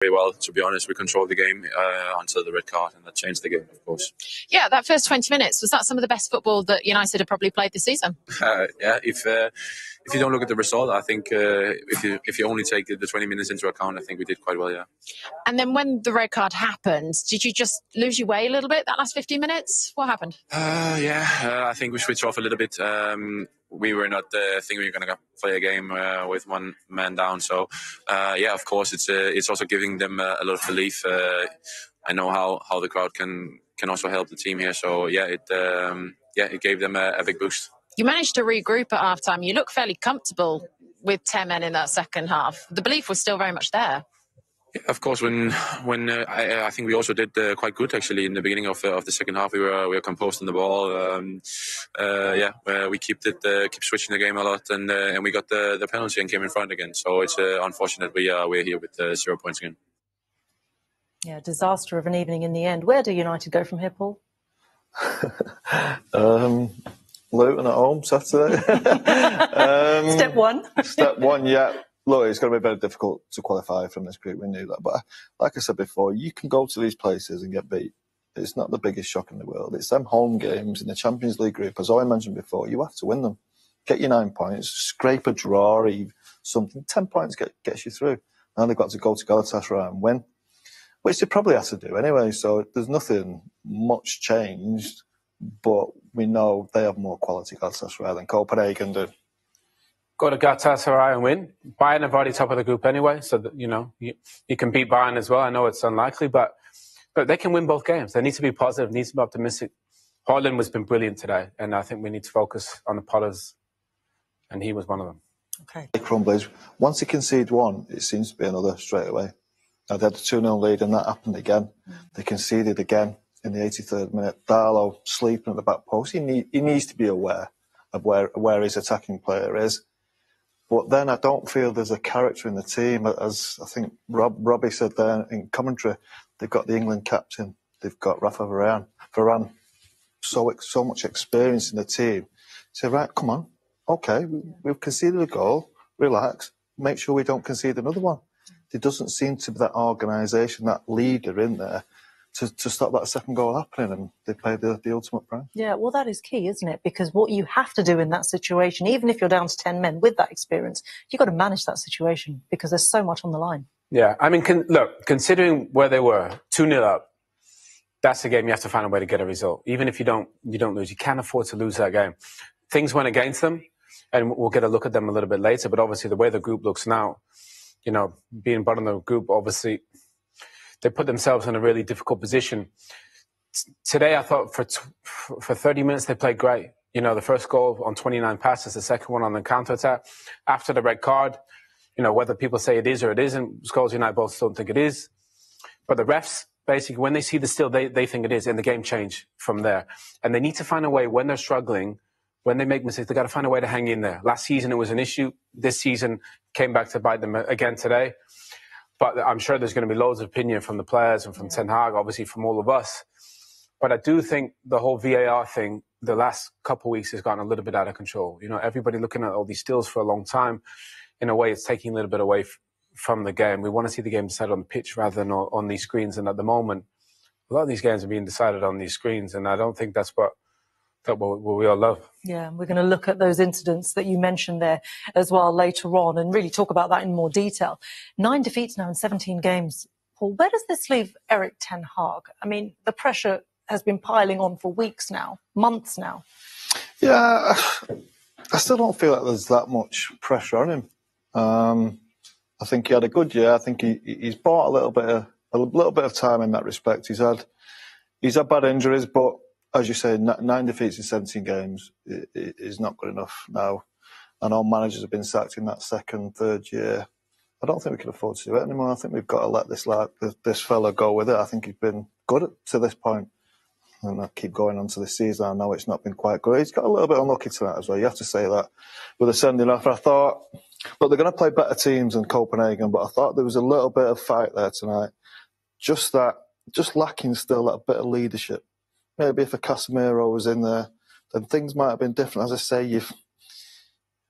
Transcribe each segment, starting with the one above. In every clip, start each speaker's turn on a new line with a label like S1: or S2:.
S1: very well, to be honest. We controlled the game until the red card, and that changed the game, of course.
S2: Yeah, that first 20 minutes, was that some of the best football that United have probably played this season?
S1: Yeah, if you don't look at the result, I think if you only take the 20 minutes into account, I think we did quite well, yeah.
S2: And then when the red card happened, did you just lose your way a little bit that last 15 minutes? What happened?
S1: I think we switched off a little bit. We were not thinking we were going to play a game with one man down. So, yeah, of course, it's also giving them a lot of belief. I know how the crowd can also help the team here. So, yeah, it gave them a big boost.
S2: You managed to regroup at halftime. You look fairly comfortable with 10 men in that second half. The belief was still very much there.
S1: Yeah, of course, when I think we also did quite good actually in the beginning of the second half. We were composed on the ball. We keep switching the game a lot, and we got the penalty and came in front again. So it's unfortunate we're here with 0 points again.
S3: Yeah, disaster of an evening in the end. Where do United go from here, Paul?
S4: Luton at home Saturday.
S3: Step one.
S4: Step one, yeah. Look, it's going to be very difficult to qualify from this group. We knew that. But like I said before, you can go to these places and get beat. It's not the biggest shock in the world. It's them home games in the Champions League group. As I mentioned before, you have to win them. Get your 9 points, scrape a draw or something. 10 points gets you through. Now they've got to go to Galatasaray and win, which they probably have to do anyway. So there's nothing much changed. But we know they have more quality, Galatasaray, than Copenhagen do.
S5: Go to Galatasaray and win. Bayern have already top of the group anyway, so that, you can beat Bayern as well. I know it's unlikely, but they can win both games. They need to be positive, need to be optimistic. Hojlund has been brilliant today, and I think we need to focus on the Potters, and he was one of them.
S3: Okay.
S4: Crumblies. Once they concede one, it seems to be another straight away. Now, they had a 2-0 lead, and that happened again. They conceded again in the 83rd minute. Darlow sleeping at the back post. He needs to be aware of where his attacking player is. But then I don't feel there's a character in the team. As I think Robbie said there in commentary, they've got the England captain, they've got Rafa Varane, so much experience in the team. Say, right, come on, okay, we've conceded a goal, relax, make sure we don't concede another one. There doesn't seem to be that organisation, that leader in there to stop that second goal happening, and they played the ultimate prize.
S3: Yeah, well, that is key, isn't it? Because what you have to do in that situation, even if you're down to 10 men with that experience, you've got to manage that situation because there's so much on the line.
S5: Yeah, I mean, look, considering where they were, 2-0 up, that's a game you have to find a way to get a result. Even if you don't lose, you can't afford to lose that game. Things went against them, and we'll get a look at them a little bit later, but obviously the way the group looks now, being bottom of the group, obviously, they put themselves in a really difficult position. Today, I thought for 30 minutes, they played great. The first goal on 29 passes, the second one on the counter-attack. After the red card, whether people say it is or it isn't, Scholes and I both don't think it is. But the refs, basically, when they see the still, they think it is, and the game changed from there. And they need to find a way, when they're struggling, when they make mistakes, they've got to find a way to hang in there. Last season, it was an issue. This season came back to bite them again today. But I'm sure there's going to be loads of opinion from the players and from Ten Hag, obviously from all of us. But I do think the whole VAR thing, the last couple of weeks has gotten a little bit out of control. Everybody looking at all these stills for a long time. In a way, it's taking a little bit away from the game. We want to see the game decided on the pitch rather than on these screens. And at the moment, a lot of these games are being decided on these screens. And I don't think that's what we all love.
S3: Yeah, we're going to look at those incidents that you mentioned there as well later on and really talk about that in more detail. 9 defeats now in 17 games. Paul, where does this leave Erik Ten Hag? I mean, the pressure has been piling on for weeks now, months now.
S4: Yeah, I still don't feel like there's that much pressure on him. I think he had a good year. I think he's bought a little bit of time in that respect. He's had bad injuries, but as you say, 9 defeats in 17 games is not good enough now. I know managers have been sacked in that second, third year. I don't think we can afford to do it anymore. I think we've got to let this fella go with it. I think he's been good to this point. And I keep going on to this season. I know it's not been quite good. He's got a little bit unlucky tonight as well. You have to say that. With the sending off, I thought, look, they're going to play better teams than Copenhagen, but I thought there was a little bit of fight there tonight. Just lacking still that bit of leadership. Maybe if a Casemiro was in there, then things might have been different. As I say,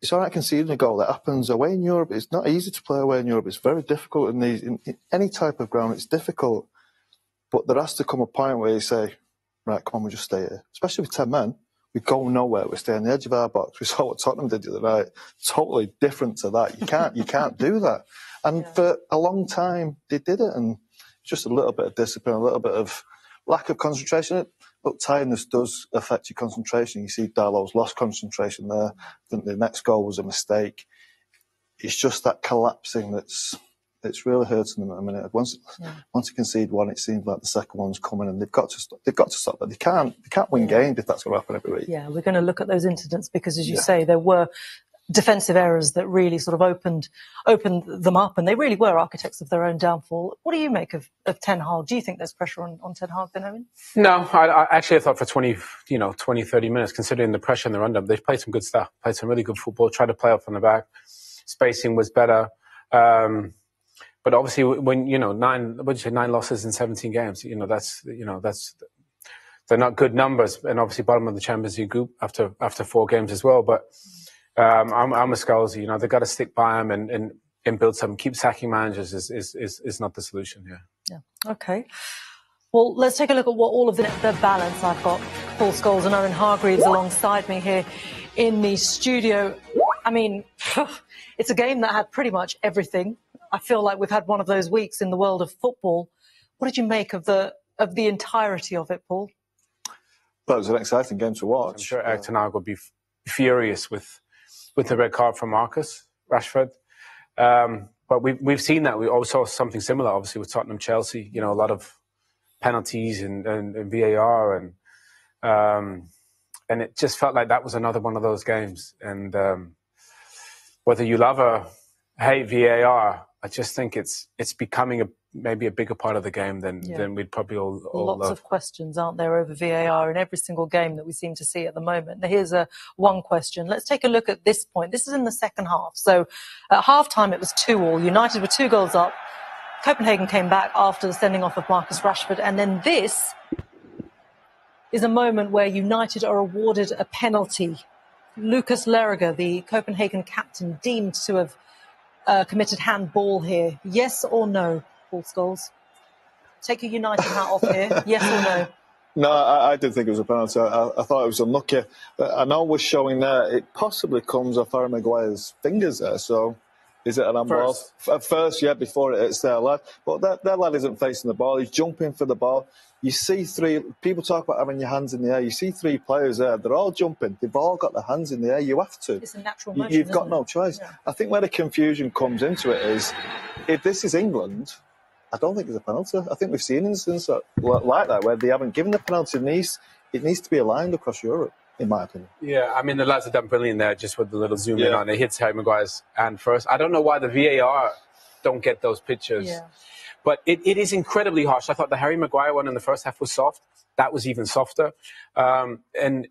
S4: it's all right conceding a goal. That happens away in Europe. It's not easy to play away in Europe. It's very difficult in any type of ground. It's difficult. But there has to come a point where you say, right, come on, we'll just stay here. Especially with 10 men. We go nowhere. We stay on the edge of our box. We saw what Tottenham did the other night. Totally different to that. You can't do that. And for a long time, they did it. And just a little bit of discipline, a little bit of lack of concentration. Look, tiredness does affect your concentration. You see Darlow's lost concentration there. I think the next goal was a mistake. It's just that collapsing that's really hurting them at the minute. Once you concede one, it seems like the second one's coming, and they've got to stop that. They can't win games if that's going to happen every week.
S3: Yeah, we're going to look at those incidents because, as you say, there were defensive errors that really sort of opened them up, and they really were architects of their own downfall. What do you make of Ten Hag? Do you think there's pressure on Ten Hag then, Owen?
S5: No, I thought for 20, 30 minutes, considering the pressure and the run-up, they've played some good stuff, played some really good football, tried to play up on the back, spacing was better. But obviously, when 9 losses in 17 games, they're not good numbers, and obviously bottom of the Champions League group after 4 games as well. But I'm a Scholes. They've got to stick by him and build something. Keep sacking managers is not the solution here.
S3: Yeah. Okay. Well, let's take a look at what all of the balance. I've got Paul Scholes and Owen Hargreaves alongside me here in the studio. I mean, it's a game that had pretty much everything. I feel like we've had one of those weeks in the world of football. What did you make of the entirety of it, Paul?
S4: Well, it was an exciting game to watch.
S5: I'm sure Eric Ten Hag would be furious with the red card from Marcus Rashford. But we've seen that. We also saw something similar, obviously, with Tottenham, Chelsea. A lot of penalties and VAR, and it just felt like that was another one of those games. And whether you love or hate VAR, I just think it's becoming maybe a bigger part of the game than we'd probably all
S3: Lots
S5: love.
S3: of questions, aren't there, over VAR in every single game that we seem to see at the moment. Now, here's one question. Let's take a look at this point. This is in the second half. So at half-time, it was 2-2. United were 2 goals up. Copenhagen came back after the sending off of Marcus Rashford. And then this is a moment where United are awarded a penalty. Lucas Lerger, the Copenhagen captain, deemed to have committed handball here. Yes or no, Paul Scholes? Take your United hat off here. Yes or no?
S4: No, I didn't think it was a penalty. I thought it was unlucky. I know we're showing there, it possibly comes off Harry Maguire's fingers there. So is it an handball? First, yeah, before it hits their lad. But their lad isn't facing the ball. He's jumping for the ball. You see 3, people talk about having your hands in the air. You see 3 players there. They're all jumping. They've all got their hands in the air. You have to.
S3: It's a natural motion,
S4: You've got no choice. Yeah. I think where the confusion comes into it is, if this is England, I don't think it's a penalty. I think we've seen instances like that where they haven't given the penalty. It needs to be aligned across Europe, in my opinion.
S5: Yeah, I mean, the lads have done brilliant there, just with the little zoom in on it. Hits Harry Maguire's hand first. I don't know why the VAR don't get those pictures. Yeah. But it is incredibly harsh. I thought the Harry Maguire one in the first half was soft. That was even softer. And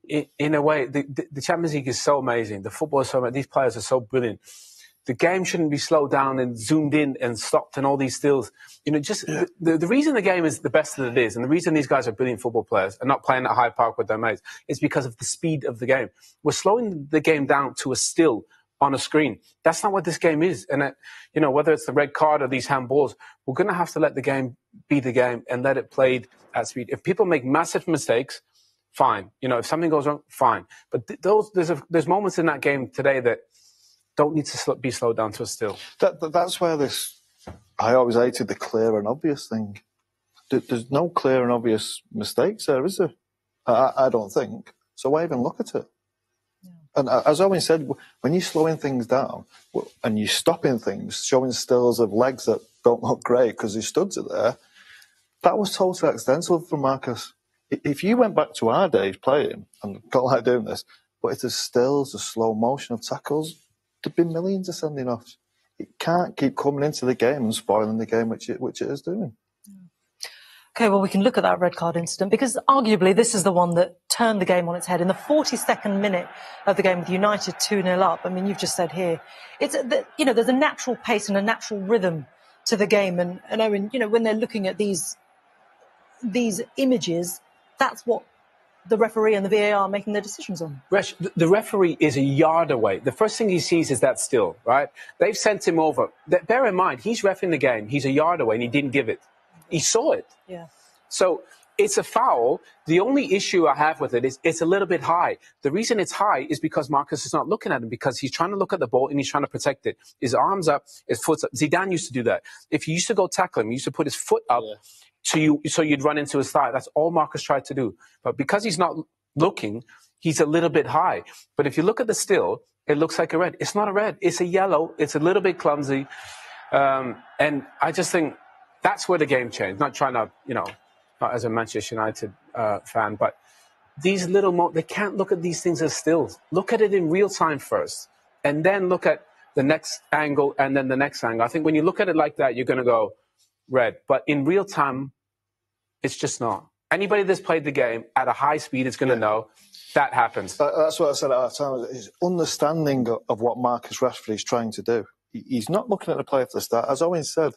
S5: in a way, the Champions League is so amazing. The football is so amazing. These players are so brilliant. The game shouldn't be slowed down and zoomed in and stopped and all these stills. The reason the game is the best that it is, and the reason these guys are brilliant football players and not playing at Hyde Park with their mates, is because of the speed of the game. We're slowing the game down to a still on a screen. That's not what this game is. And, whether it's the red card or these handballs, we're going to have to let the game be the game and let it played at speed. If people make massive mistakes, fine. If something goes wrong, fine. But there's moments in that game today that don't need to be slowed down to a still.
S4: That's where I always hated the clear and obvious thing. There's no clear and obvious mistakes there, is there? I don't think. So why even look at it? And as Owen said, when you're slowing things down and you're stopping things, showing stills of legs that don't look great because his studs are there, that was totally accidental from Marcus. If you went back to our days playing, and don't like doing this, but it's the stills, the slow motion of tackles, there'd be millions of sending offs. It can't keep coming into the game and spoiling the game, which it is doing.
S3: Okay, well, we can look at that red card incident because arguably this is the one that turned the game on its head. In the 42nd minute of the game with United 2-0 up, I mean, you've just said here, there's a natural pace and a natural rhythm to the game. And Owen, when they're looking at these images, that's what the referee and the VAR making their decisions on?
S5: Resh, the referee is a yard away. The first thing he sees is that still, right? They've sent him over. Bear in mind, he's reffing the game. He's a yard away and he didn't give it. He saw it.
S3: Yeah.
S5: So it's a foul. The only issue I have with it is it's a little bit high. The reason it's high is because Marcus is not looking at him, because he's trying to look at the ball and he's trying to protect it. His arms up, his foot's up. Zidane used to do that. If he used to go tackle him, he used to put his foot up so you'd run into his thigh. That's all Marcus tried to do. But because he's not looking, he's a little bit high. But if you look at the still, it looks like a red. It's not a red. It's a yellow. It's a little bit clumsy. And I just think that's where the game changed. Not trying to, not as a Manchester United fan, but these little they can't look at these things as stills. Look at it in real time first, and then look at the next angle and then the next angle. I think when you look at it like that, you're going to go red. But in real time, it's just not. Anybody that's played the game at a high speed is going to know that happens.
S4: That's what I said at our time. His understanding of what Marcus Rashford is trying to do. He's not looking at the play for the start. As Owen said,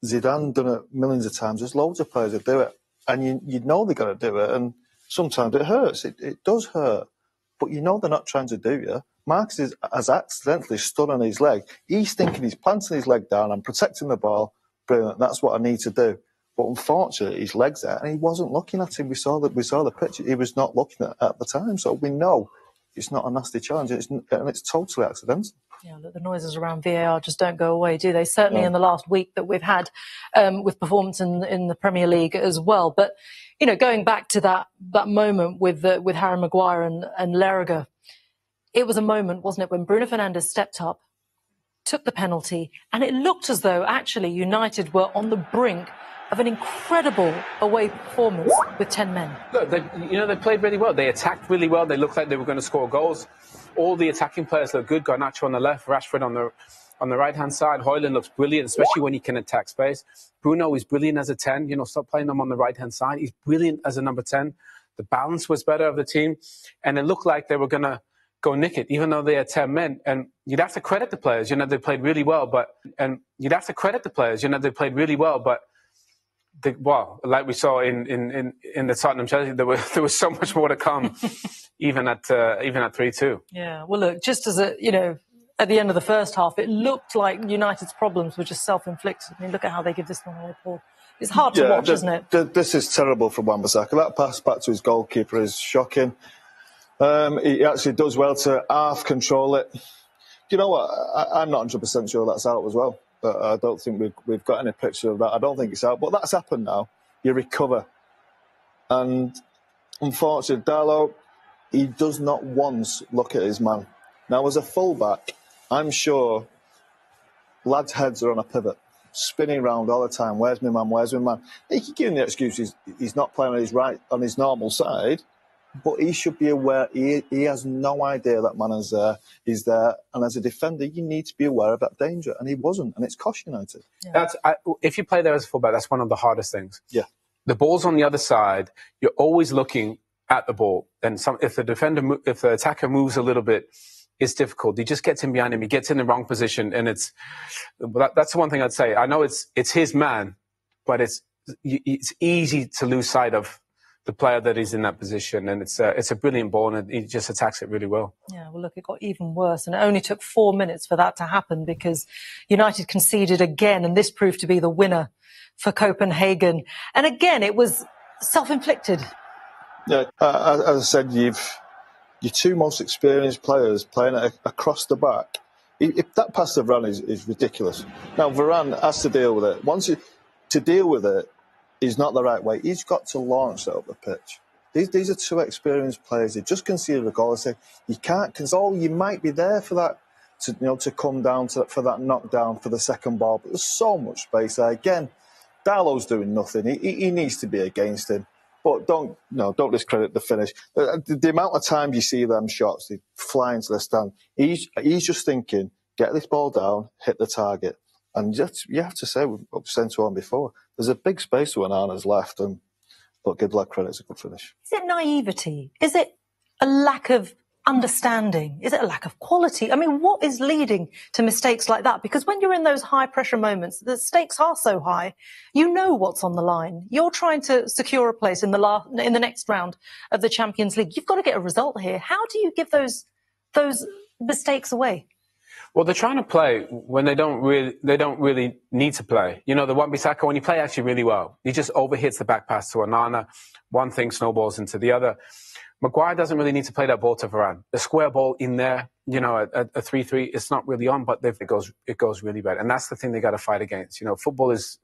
S4: Zidane done it millions of times. There's loads of players that do it. And you know they're going to do it. And sometimes it hurts. It does hurt. But you know they're not trying to do you. Marcus has accidentally stood on his leg. He's thinking he's planting his leg down and protecting the ball. Brilliant. That's what I need to do. But unfortunately, his leg's there, and he wasn't looking at him. We saw the picture. He was not looking at the time. So we know it's not a nasty challenge, and it's totally accidental.
S3: Yeah, look, the noises around VAR just don't go away, do they? Certainly in the last week that we've had with performance in the Premier League as well. But, going back to that moment with Harry Maguire and Lerger, it was a moment, wasn't it, when Bruno Fernandes stepped up, took the penalty, and it looked as though actually United were on the brink of an incredible away performance with 10 men.
S5: Look, they played really well. They attacked really well. They looked like they were going to score goals. All the attacking players look good. Garnacho on the left, Rashford on the right-hand side. Højlund looks brilliant, especially when he can attack space. Bruno is brilliant as a 10. Stop playing him on the right-hand side. He's brilliant as a number 10. The balance was better of the team. And it looked like they were going to go nick it, even though they had 10 men. And you'd have to credit the players. They played really well. But like we saw in the Tottenham Chelsea, there was so much more to come, even at 3-2.
S3: Yeah, well, look, just as at the end of the first half, it looked like United's problems were just self-inflicted. I mean, look at how they give this one away, Paul. It's hard to watch, isn't it?
S4: This is terrible from Wan-Bissaka. That pass back to his goalkeeper is shocking. He actually does well to half control it. You know what? I'm not 100% sure that's out as well. But I don't think we've got any picture of that. I don't think it's out. But that's happened now. You recover. And unfortunately, Darlow, he does not once look at his man. Now, as a fullback, I'm sure lads' heads are on a pivot, spinning around all the time. Where's my man? Where's my man? He can give him the excuse he's not playing on his normal side. But he should be aware. He has no idea that man is there. He's there, and as a defender, you need to be aware of that danger. And he wasn't, and it's cost United.
S3: Yeah.
S5: If you play there as a fullback, that's one of the hardest things.
S4: Yeah,
S5: the ball's on the other side. You're always looking at the ball, and if the attacker moves a little bit, it's difficult. He just gets in behind him. He gets in the wrong position, and that's the one thing I'd say. I know it's his man, but it's easy to lose sight of the player that is in that position, and it's a brilliant ball, and he just attacks it really well.
S3: Yeah, well, look, it got even worse, and it only took 4 minutes for that to happen because United conceded again, and this proved to be the winner for Copenhagen. And again, it was self-inflicted.
S4: Yeah, as I said, your two most experienced players playing it across the back. If that pass to Varane is ridiculous. Now, Varane has to deal with it. To deal with it, is not the right way. He's got to launch that up the pitch. These are two experienced players. They just conceded a goal. They say you can't console. You might be there for that to come down for that knockdown for the second ball. But there's so much space there. Again, Darlow's doing nothing. He needs to be against him. But don't discredit the finish. The amount of time you see them shots, they fly into the stand. He's just thinking, get this ball down, hit the target. And you have to say, we've sent to one before, there's a big space when Arna's left, and give lad credit, it's a good finish.
S3: Is it naivety? Is it a lack of understanding? Is it a lack of quality? I mean, what is leading to mistakes like that? Because when you're in those high pressure moments, the stakes are so high, you know what's on the line. You're trying to secure a place in the next round of the Champions League. You've got to get a result here. How do you give those mistakes away?
S5: Well, they're trying to play when they don't really need to play. You know, the Wan-Bissaka, when you play actually really well, he just overhits the back pass to Onana. One thing snowballs into the other. Maguire doesn't really need to play that ball to Varane. The square ball in there, you know, a 3-3, it's not really on, but it goes really bad. And that's the thing they got to fight against. You know, football it's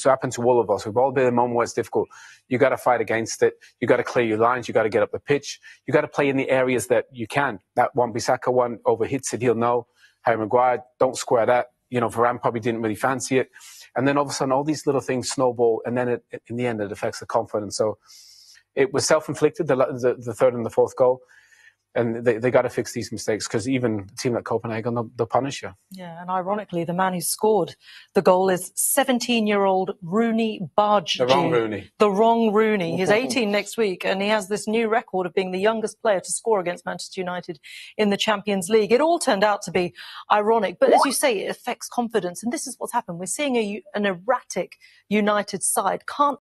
S5: happened to all of us. We've all been in a moment where it's difficult. You got to fight against it. You got to clear your lines. You got to get up the pitch. You got to play in the areas that you can. That Wan-Bissaka one overhits it, he'll know. Harry Maguire, don't square that. You know, Varane probably didn't really fancy it. And then all of a sudden, all these little things snowball, and then in the end, it affects the confidence. So it was self-inflicted, the third and the fourth goal. And they got to fix these mistakes, because even a team like Copenhagen, they'll punish you.
S3: Yeah, and ironically, the man who scored the goal is 17-year-old Rooney Barge.
S5: The wrong Rooney.
S3: The wrong Rooney. He's 18 next week, and he has this new record of being the youngest player to score against Manchester United in the Champions League. It all turned out to be ironic, but as you say, it affects confidence, and this is what's happened. We're seeing an erratic United side. Can't